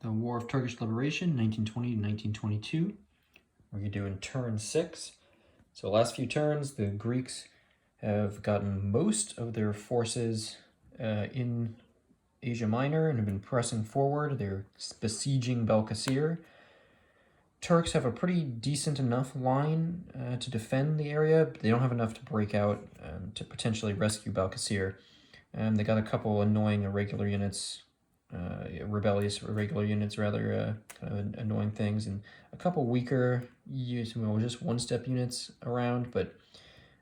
the War of Turkish Liberation, 1920 to 1922. We're doing turn 6. So last few turns, the Greeks have gotten most of their forces in Asia Minor and have been pressing forward. They're besieging Belkacir. Turks have a pretty decent enough line to defend the area, but they don't have enough to break out to potentially rescue Belkacir. They got a couple annoying irregular units, rebellious irregular units rather, kind of annoying things, and a couple weaker, just one-step units around, but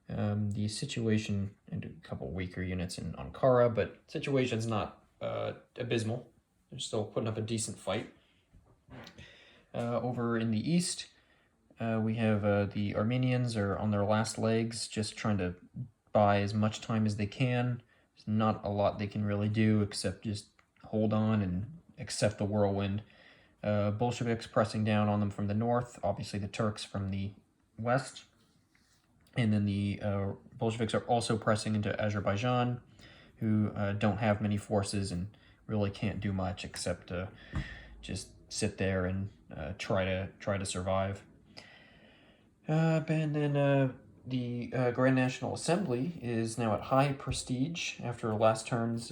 the situation, and a couple weaker units in Ankara, but situation's not abysmal. They're still putting up a decent fight. Over in the east, we have the Armenians are on their last legs, just trying to buy as much time as they can. There's not a lot they can really do except just hold on and accept the whirlwind. Bolsheviks pressing down on them from the north, obviously the Turks from the west. And then the Bolsheviks are also pressing into Azerbaijan, who don't have many forces and really can't do much except just sit there and try to survive. And then the Grand National Assembly is now at high prestige after last turn's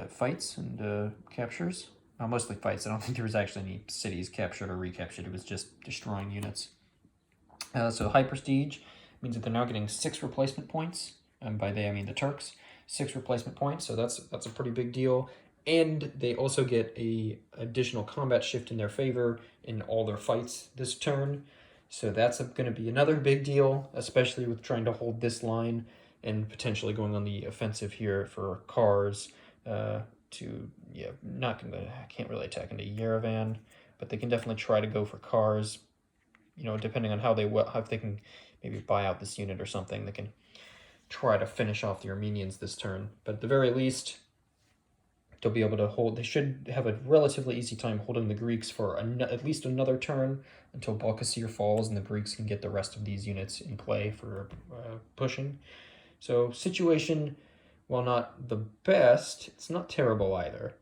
fights and captures. Mostly fights. I don't think there was actually any cities captured or recaptured. It was just destroying units. So high prestige means that they're now getting 6 replacement points. And by they, I mean the Turks. 6 replacement points. So that's a pretty big deal. And they also get a additional combat shift in their favor in all their fights this turn. So that's going to be another big deal, especially with trying to hold this line and potentially going on the offensive here for Kars. Can't really attack into Yerevan, but they can definitely try to go for Kars. Depending on how if they can maybe buy out this unit or something, they can try to finish off the Armenians this turn. But at the very least, they'll be able to hold. They should have a relatively easy time holding the Greeks for at least another turn until Balkasir falls and the Greeks can get the rest of these units in play for pushing. So situation, while not the best, it's not terrible either.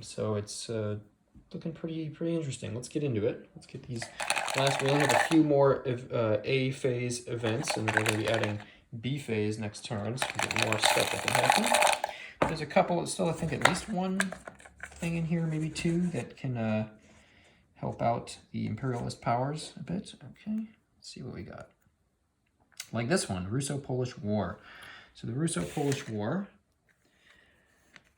So it's looking pretty interesting. Let's get into it. Let's get these last. We only have a few more A phase events, and we're going to be adding B phase next turn, so we get more stuff that can happen. There's a couple, still I think at least one thing in here, maybe 2, that can help out the imperialist powers a bit. Okay, let's see what we got. Like this one, Russo-Polish War. So the Russo-Polish War,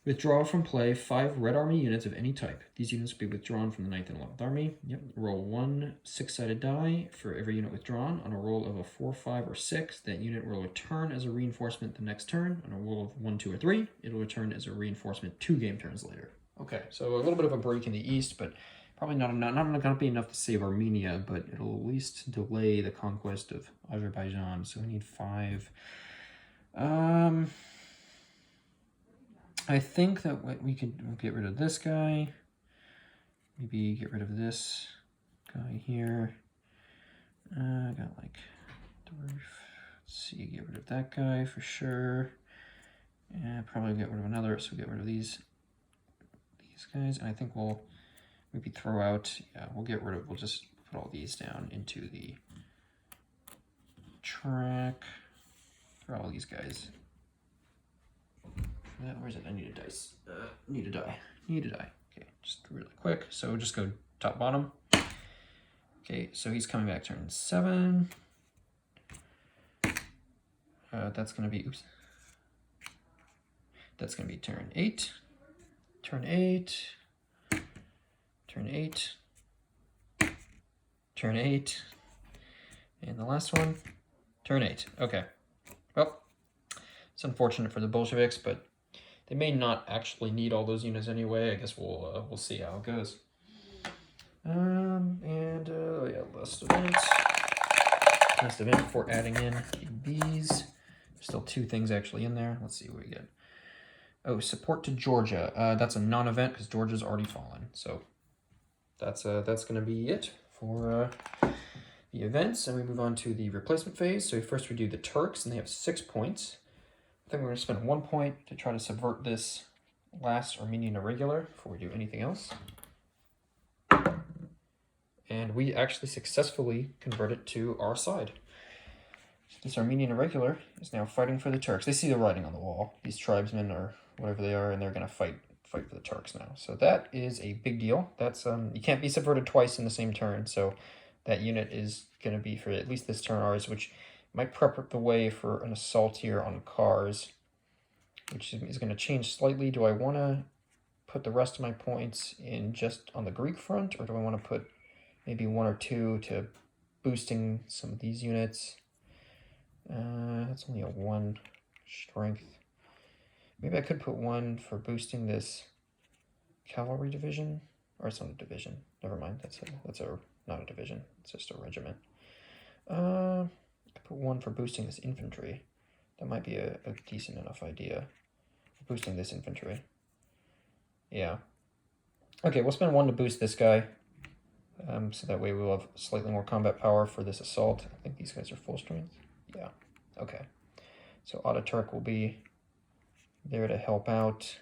withdraw from play 5 Red Army units of any type. These units will be withdrawn from the 9th and 11th Army. Yep. Roll 1 6-sided die for every unit withdrawn. On a roll of a 4, 5, or 6, that unit will return as a reinforcement the next turn. On a roll of 1, 2, or 3, it'll return as a reinforcement 2 game turns later. Okay, so a little bit of a break in the east, but probably not going to be enough to save Armenia, but it'll at least delay the conquest of Azerbaijan. So we need 5. I think that we'll get rid of this guy. Maybe get rid of this guy here. I got like, let's see, get rid of that guy for sure. And probably get rid of another, so get rid of these guys. And I think we'll maybe throw out, we'll just put all these down into the track. Throw all these guys. Where is it? I need a dice. Need a die. Okay, just really quick. So just go top, bottom. Okay, so he's coming back turn 7. That's going to be, That's going to be turn 8. Turn 8. Turn 8. Turn 8. And the last one, turn 8. Okay. Well, it's unfortunate for the Bolsheviks, but they may not actually need all those units anyway. I guess we'll see how it goes. Last event. Last event before adding in these. There's still 2 things actually in there. Let's see what we get. Oh, support to Georgia. That's a non-event because Georgia's already fallen. So that's going to be it for the events. And we move on to the replacement phase. So first we do the Turks, and they have 6 points. I think we're going to spend 1 point to try to subvert this last Armenian irregular before we do anything else. And we actually successfully convert it to our side. This Armenian irregular is now fighting for the Turks. They see the writing on the wall. These tribesmen or whatever they are, and they're going to fight for the Turks now. So that is a big deal. That's you can't be subverted twice in the same turn. So that unit is going to be for at least this turn ours, which might prep the way for an assault here on cars, which is going to change slightly. Do I want to put the rest of my points in just on the Greek front, or do I want to put maybe 1 or 2 to boosting some of these units? That's only a 1 strength. Maybe I could put 1 for boosting this cavalry division, or it's not a division. Never mind. That's not a division. It's just a regiment. I could put 1 for boosting this infantry. That might be a decent enough idea. Boosting this infantry. Yeah. Okay, we'll spend 1 to boost this guy. So that way we'll have slightly more combat power for this assault. I think these guys are full strength. Yeah. Okay. So Ataturk will be there to help out.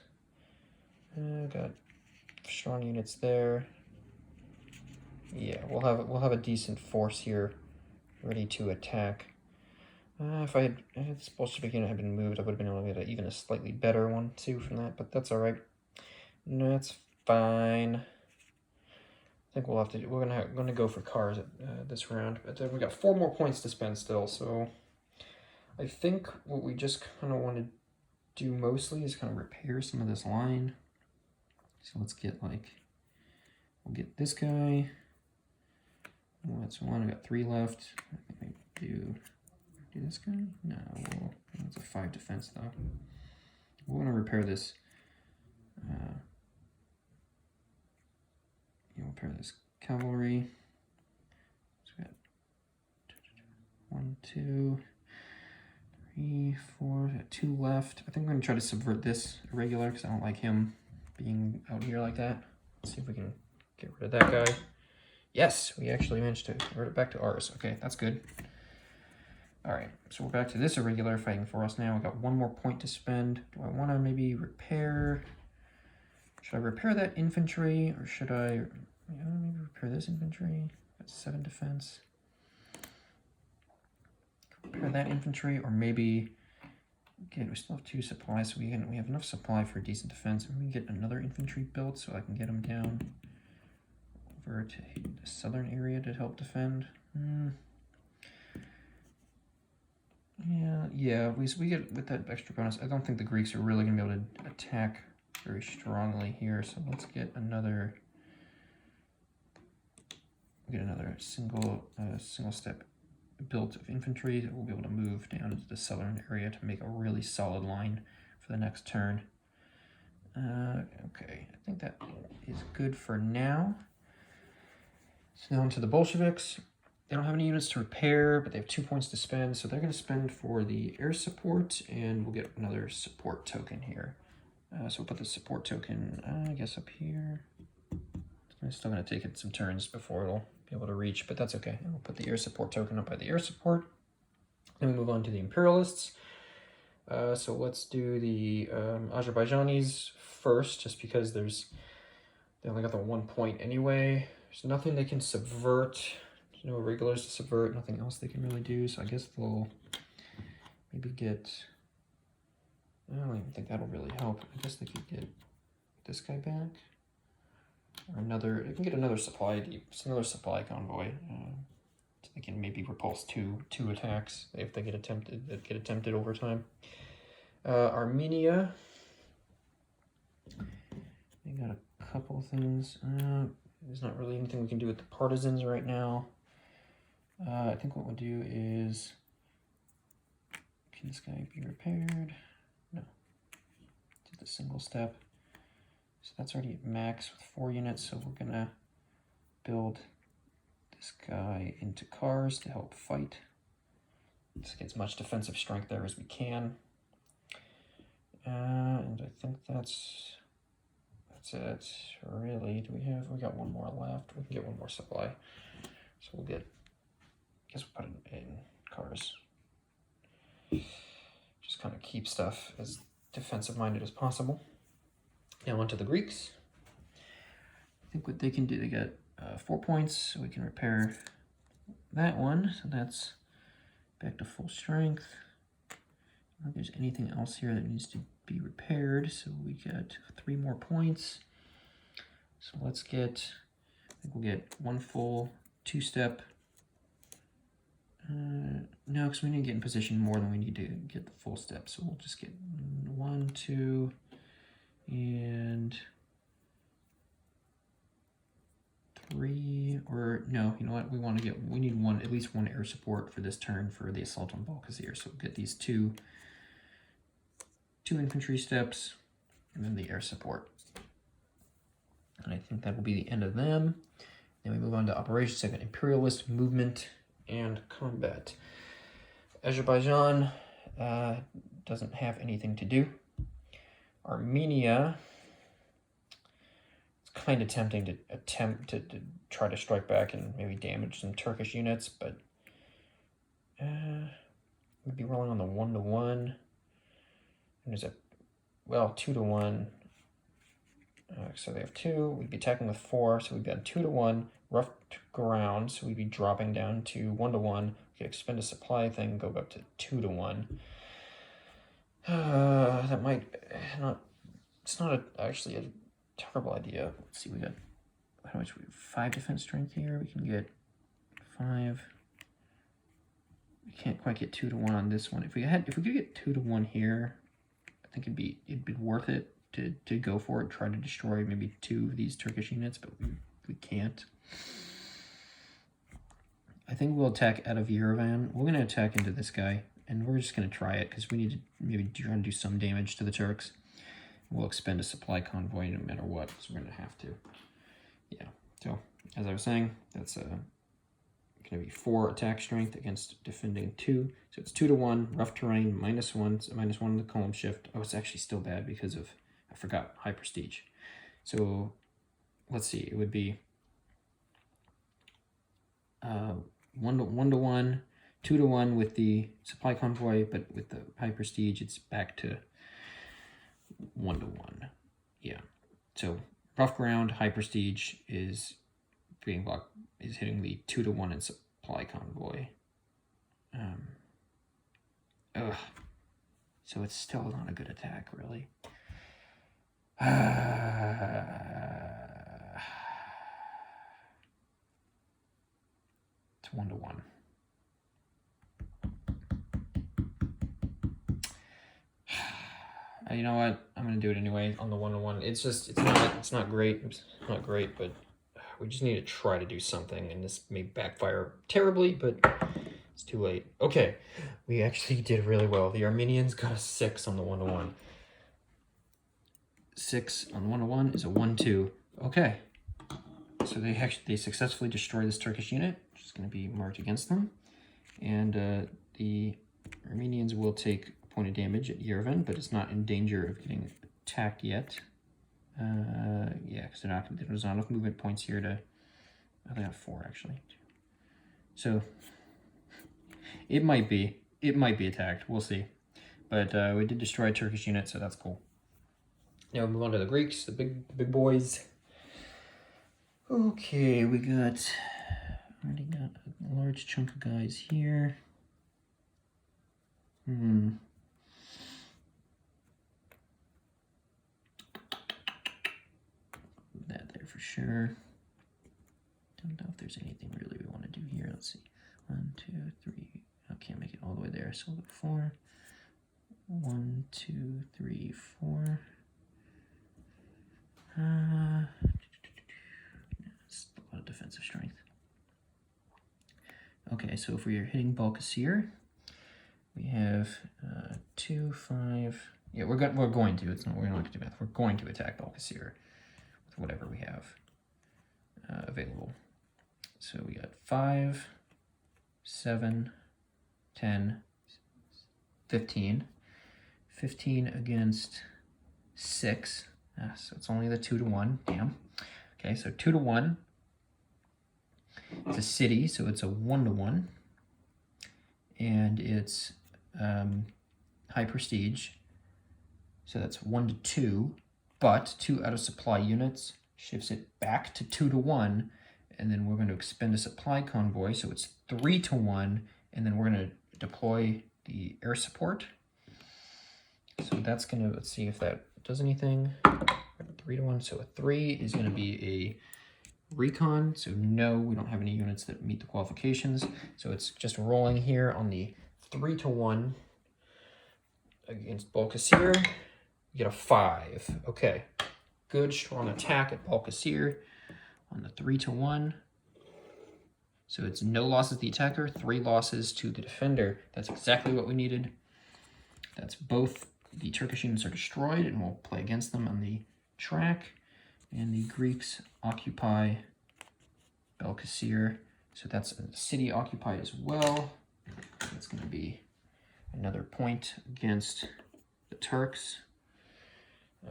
Got strong units there. Yeah, we'll have a decent force here, ready to attack. If this Bolshevik unit had been moved, I would have been able to get even a slightly better one too from that, but that's all right. No, that's fine. I think we'll have to. We're gonna go for cars this round, but we got 4 more points to spend still. So I think what we just kind of want to do mostly is kind of repair some of this line. So let's get we'll get this guy. Oh, that's 1. I got 3 left. I think maybe do this guy. No, that's a 5 defense though. We want to repair this. Repair this cavalry. So we got 1, 2, 3, 4. Got 2 left. I think I'm gonna try to subvert this irregular because I don't like him being out here like that. Let's see if we can get rid of that guy. Yes, we actually managed to convert it back to ours. Okay, that's good. All right, so we're back to this irregular fighting for us now. We got 1 more point to spend. Do I want to maybe repair? Should I repair that infantry, or should I maybe repair this infantry? Got 7 defense. Repair that infantry, or maybe we still have 2 supplies, so we have enough supply for decent defense. And we can get another infantry built so I can get them down over to the southern area to help defend. Yeah. We get with that extra bonus. I don't think the Greeks are really gonna be able to attack very strongly here. So let's get another. Get another single step built of infantry that we'll be able to move down into the southern area to make a really solid line for the next turn. Okay, I think that is good for now. So now onto the Bolsheviks. They don't have any units to repair, but they have 2 points to spend, so they're going to spend for the air support, and we'll get another support token here. So we'll put the support token, I guess, up here. It's still going to take it some turns before it'll be able to reach, but that's okay. And we'll put the air support token up by the air support. Then we move on to the Imperialists. So let's do the Azerbaijanis first, just because they only got the 1 point anyway. There's nothing they can subvert. There's no irregulars to subvert, nothing else they can really do. So I guess they'll maybe get, I don't even think that'll really help. I guess they could get this guy back. Or they can get another supply convoy. So they can maybe repulse two attacks if they get attempted over time. Armenia, they got a couple things. There's not really anything we can do with the partisans right now. I think what we'll do is, can this guy be repaired? No. Do the single step. So that's already at max with 4 units, so we're gonna build this guy into cars to help fight. Let's get as much defensive strength there as we can. And I think that's it, really. We got 1 more left. We can get 1 more supply. So we'll get, I guess we'll put it in cars. Just kind of keep stuff as defensive minded as possible. Now onto the Greeks. I think what they can do, they got 4 points, so we can repair that one. So that's back to full strength. I don't think there's anything else here that needs to be repaired, so we get 3 more points. So let's get, I think we'll get 1 full 2-step. No, because we need to get in position more than we need to get the full step. So we'll just get 1, 2, and 3. Or no, you know what? We need at least one air support for this turn for the assault on Balkazir. So we'll get these two infantry steps, and then the air support. And I think that will be the end of them. Then we move on to operations segment, imperialist movement and combat. Azerbaijan doesn't have anything to do. Armenia, it's kind of tempting to try to strike back and maybe damage some Turkish units, but we'd be rolling on the 1-1. And there's 2-1. So they have 2. We'd be attacking with 4, so we'd be on 2-1. Rough ground, so we'd be dropping down to 1-1. We could expend a supply thing, go up to 2-1. That might not. It's not actually a terrible idea. Let's see. We got how much? We have 5 defense strength here. We can get 5. We can't quite get 2-1 on this one. If we could get 2-1 here, I think it'd be worth it to go for it. Try to destroy maybe 2 of these Turkish units, but we can't. I think we'll attack out of Yerevan. We're going to attack into this guy, and we're just going to try it because we need to maybe try and do some damage to the Turks. We'll expend a supply convoy no matter what, because we're going to have to. Yeah, so as I was saying, that's going to be 4 attack strength against defending 2. So it's 2-1, rough terrain, -1, so -1 on the column shift. Oh, it's actually still bad because of, I forgot, high prestige. So let's see, it would be 1-1, 2-1 with the supply convoy, but with the high prestige, it's back to 1-1. Yeah. So rough ground, high prestige is being blocked, is hitting the 2-1 in supply convoy. So it's still not a good attack, really. It's 1-1. You know what? I'm gonna do it anyway on the 1-1. It's not great. It's not great, but we just need to try to do something, and this may backfire terribly, but it's too late. Okay, we actually did really well. The Armenians got a 6 on the 1-1. 6 on the 1-1 is a 1-2. Okay, so they successfully destroy this Turkish unit, which is going to be marked against them, and the Armenians will take a point of damage at Yerevan, but it's not in danger of getting attacked yet. Yeah, because there's not enough movement points here to. Oh, they have 4 actually. So it might be attacked. We'll see, but we did destroy a Turkish unit, so that's cool. Now we move on to the Greeks, the big boys. Okay, we already got a large chunk of guys here. That there for sure. Don't know if there's anything really we want to do here. Let's see. 1, 2, 3. I can't make it all the way there, so we'll go 4. 1, 2, 3, 4. That's a lot of defensive strength. Okay, so if we are hitting Balkazir, we have 2, 5. Yeah, we're going to. It's not. We're not going to do math. We're going to attack Balkazir with whatever we have available. So we got 5, 7, 10, 15. 15 against 6. So it's only the 2-1. Damn. Okay, so 2-1. It's a city, so it's a 1-1. And it's high prestige. So that's 1-2. but 2 out of supply units shifts it back to 2 to 1, and then we're going to expend a supply convoy, so it's 3 to 1, and then we're going to deploy the air support. So that's going to, let's see if that does anything. 3 to 1, so a 3 is going to be a recon, so no, we don't have any units that meet the qualifications, so it's just rolling here on the 3 to 1 against Balkasir. We get a 5. Okay, good, strong attack at Balkasir on the 3 to 1. So it's no losses to the attacker, 3 losses to the defender. That's exactly what we needed. That's both the Turkish units are destroyed, and we'll play against them on the track. And the Greeks occupy Balkasir. So that's a city occupied as well. That's going to be another point against the Turks.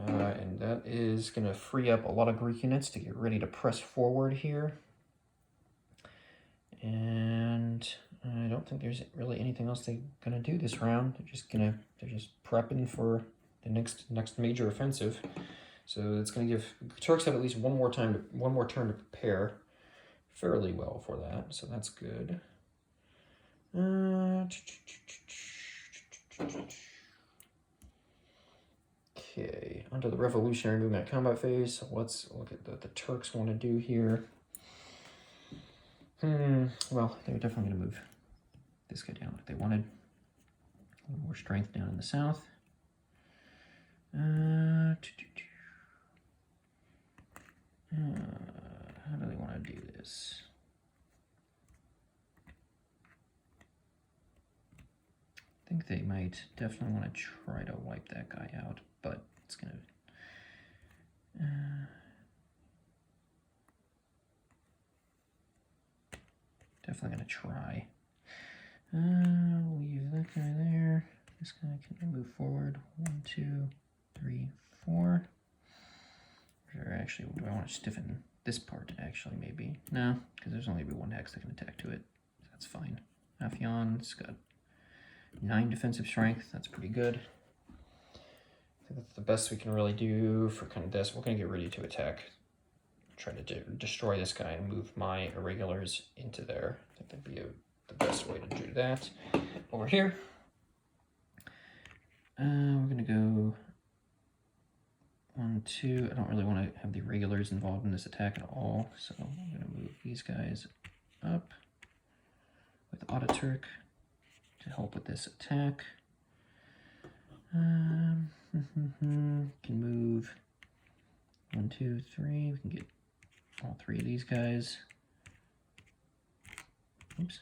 And that is going to free up a lot of Greek units to get ready to press forward here. And I don't think there's really anything else they're going to do this round. They're just prepping for the next major offensive. So it's going to give the Turks have at least one more turn to prepare fairly well for that. So that's good. Okay, onto the revolutionary movement combat phase. So let's look at what the Turks want to do here. Well, they're definitely going to move this guy down if they wanted. A little more strength down in the south. How do they want to do this? I think they might definitely want to try to wipe that guy out, but it's going to... definitely going to try. Leave that guy there. This guy can move forward. 1, 2, 3, 4. Or actually, do I want to stiffen this part, actually, maybe? No, because there's only one hex that can attack to it. So that's fine. Afion's got 9 defensive strength. That's pretty good. I think that's the best we can really do for kind of this. We're going to get ready to attack. Try to destroy this guy and move my irregulars into there. I think that'd be the best way to do that. Over here, we're going to go 1, 2. I don't really want to have the irregulars involved in this attack at all, so I'm going to move these guys up with Ataturk to help with this attack. Can move 1, 2, 3. We can get all 3 of these guys. Oops.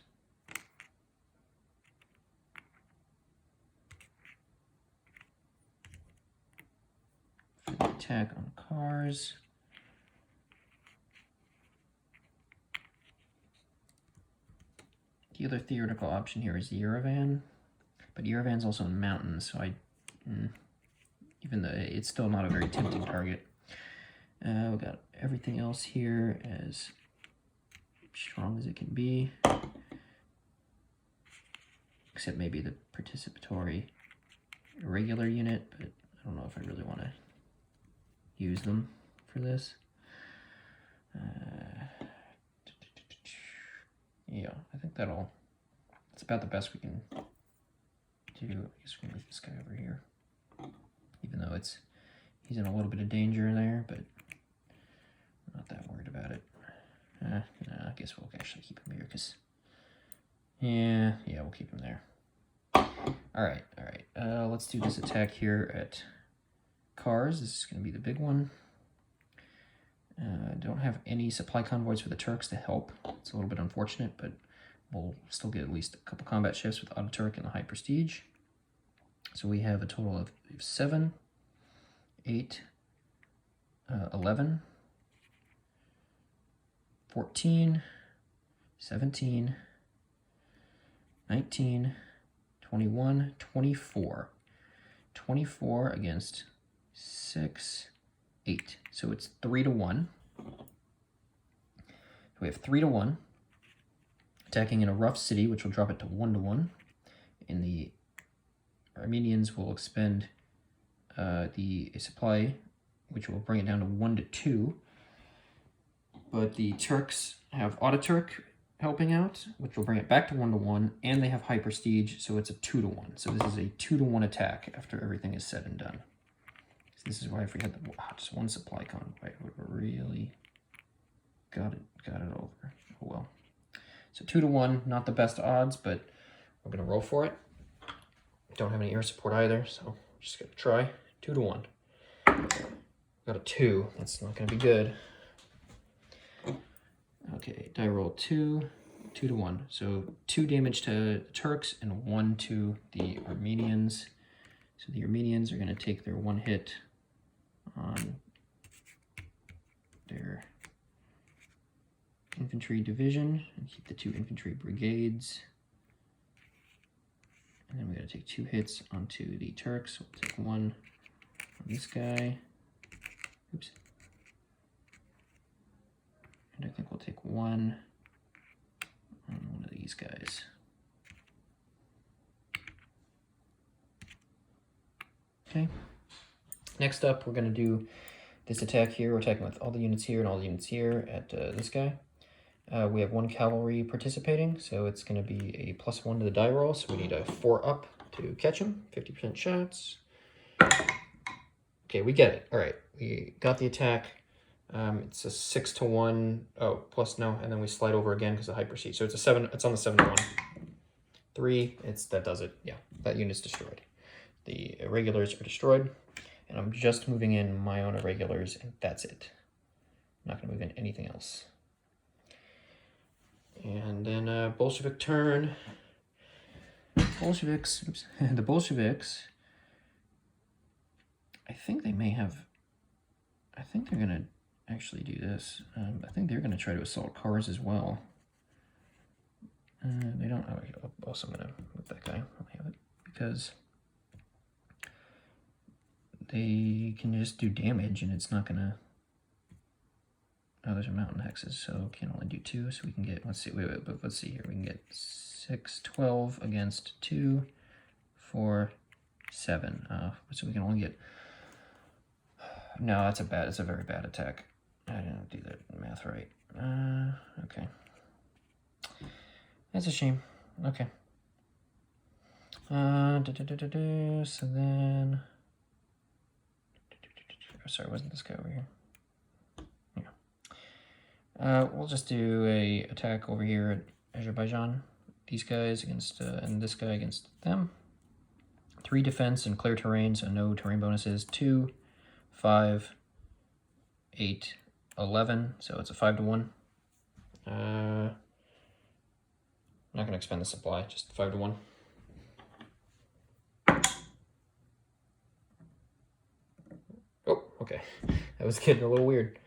For the attack on cars. The other theoretical option here is Yerevan, but Yerevan's also in mountains, so even though it's still not a very tempting target. We've got everything else here as strong as it can be, except maybe the participatory irregular unit, but I don't know if I really want to use them for this. Yeah, I think that's about the best we can do. I guess we can move this guy over here, even though he's in a little bit of danger there, but I'm not that worried about it. No, I guess we'll actually keep him here, because yeah, we'll keep him there. All right. Let's do this attack here at cars. This is going to be the big one. Don't have any supply convoys for the Turks to help. It's a little bit unfortunate, but we'll still get at least a couple combat shifts with Ataturk and the high prestige. So we have a total of 7, 8, 11, 14, 17, 19, 21, 24. 24 against 6, 8. So it's 3 to 1. We have 3 to 1. Attacking in a rough city, which will drop it to 1 to 1. And the Armenians will expend the supply which will bring it down to 1-2. But the Turks have Ataturk helping out, which will bring it back to 1-1, and they have High Prestige, so it's a 2-1. So this is a 2-1 attack after everything is said and done. So this is why if we had just one supply convoy, it would have really got it over. Oh well. So 2-1, not the best odds, but we're gonna roll for it. Don't have any air support either, so just gonna try. 2-1. Got a 2. That's not gonna be good. Okay, die roll 2, 2-1. So 2 damage to the Turks and 1 to the Armenians. So the Armenians are going to take their 1 hit on their infantry division and keep the 2 infantry brigades. And then we're going to take 2 hits onto the Turks. We'll take 1 on this guy. Oops. And I think we'll take 1 on one of these guys. Okay. Next up, we're going to do this attack here. We're attacking with all the units here and all the units here at this guy. We have 1 cavalry participating, so it's going to be a +1 to the die roll. So we need a 4 up to catch him. 50% shots. Okay, we get it. All right, we got the attack. It's a 6-1. Oh, plus no, and then we slide over again because of High Prestige. So it's a 7. It's on the 7-1. 3. That does it. Yeah, that unit's destroyed. The irregulars are destroyed, and I'm just moving in my own irregulars, and that's it. I'm not going to move in anything else. And then Bolshevik turn. Bolsheviks. Oops, the Bolsheviks. I think they may have. I think they're going to actually do this. I think they're going to try to assault cars as well. They don't. Oh, also, I'm going to move that guy. I'll have it because they can just do damage, and it's not going to. Oh, there's a mountain hexes, so can only do 2. So we can get. Let's see. But let's see here. We can get 6, 12 against 2, 4, 7. So we can only get. No, that's a bad. It's a very bad attack. I didn't do that math right. Okay. That's a shame. Okay. So then. Oh, sorry, wasn't this guy over here? Yeah. We'll just do a attack over here at Azerbaijan. These guys against and this guy against them. 3 defense and clear terrain, so no terrain bonuses. 2, 5, 8, 11, so it's a 5-1. I'm not going to expend the supply, just 5-1. Oh, okay. That was getting a little weird.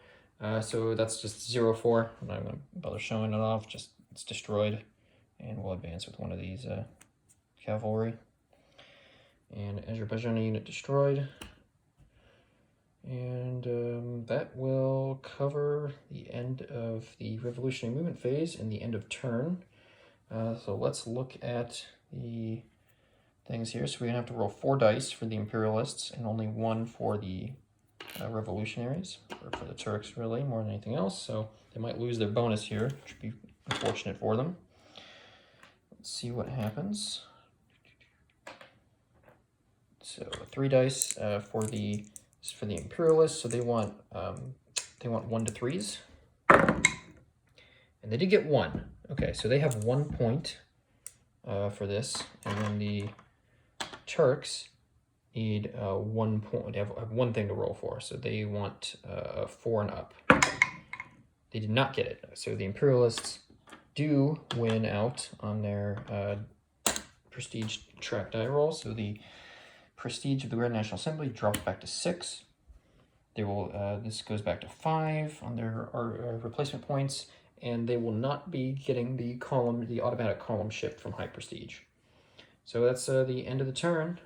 So that's just 0-4. I'm not going to bother showing it off, just it's destroyed. And we'll advance with one of these cavalry. And Azerbaijani unit destroyed. And that will cover the end of the revolutionary movement phase and the end of turn. So let's look at the things here. So we're going to have to roll 4 dice for the imperialists and only 1 for the revolutionaries, or for the Turks really, more than anything else. So they might lose their bonus here, which would be unfortunate for them. Let's see what happens. So 3 dice for the imperialists. So they want 1 to 3s, and they did get 1. Okay, so they have 1 point for this, and then the Turks need 1 point. They have 1 thing to roll for, so they want 4 and up. They did not get it, so the imperialists do win out on their prestige track die roll. So the prestige of the Grand National Assembly drops back to 6. They will. This goes back to 5 on their replacement points, and they will not be getting the automatic column shift from High Prestige. So that's the end of the turn.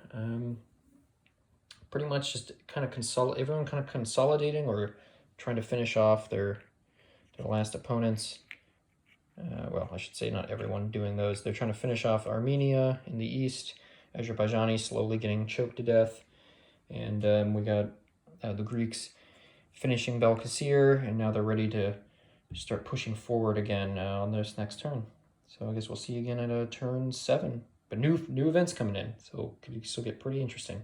Pretty much just kind of everyone kind of consolidating or trying to finish off their last opponents. Well, I should say not everyone doing those. They're trying to finish off Armenia in the east, Azerbaijani slowly getting choked to death, and we got the Greeks finishing Belkacir, and now they're ready to start pushing forward again on this next turn. So I guess we'll see you again at turn 7. But new events coming in, so could still get pretty interesting.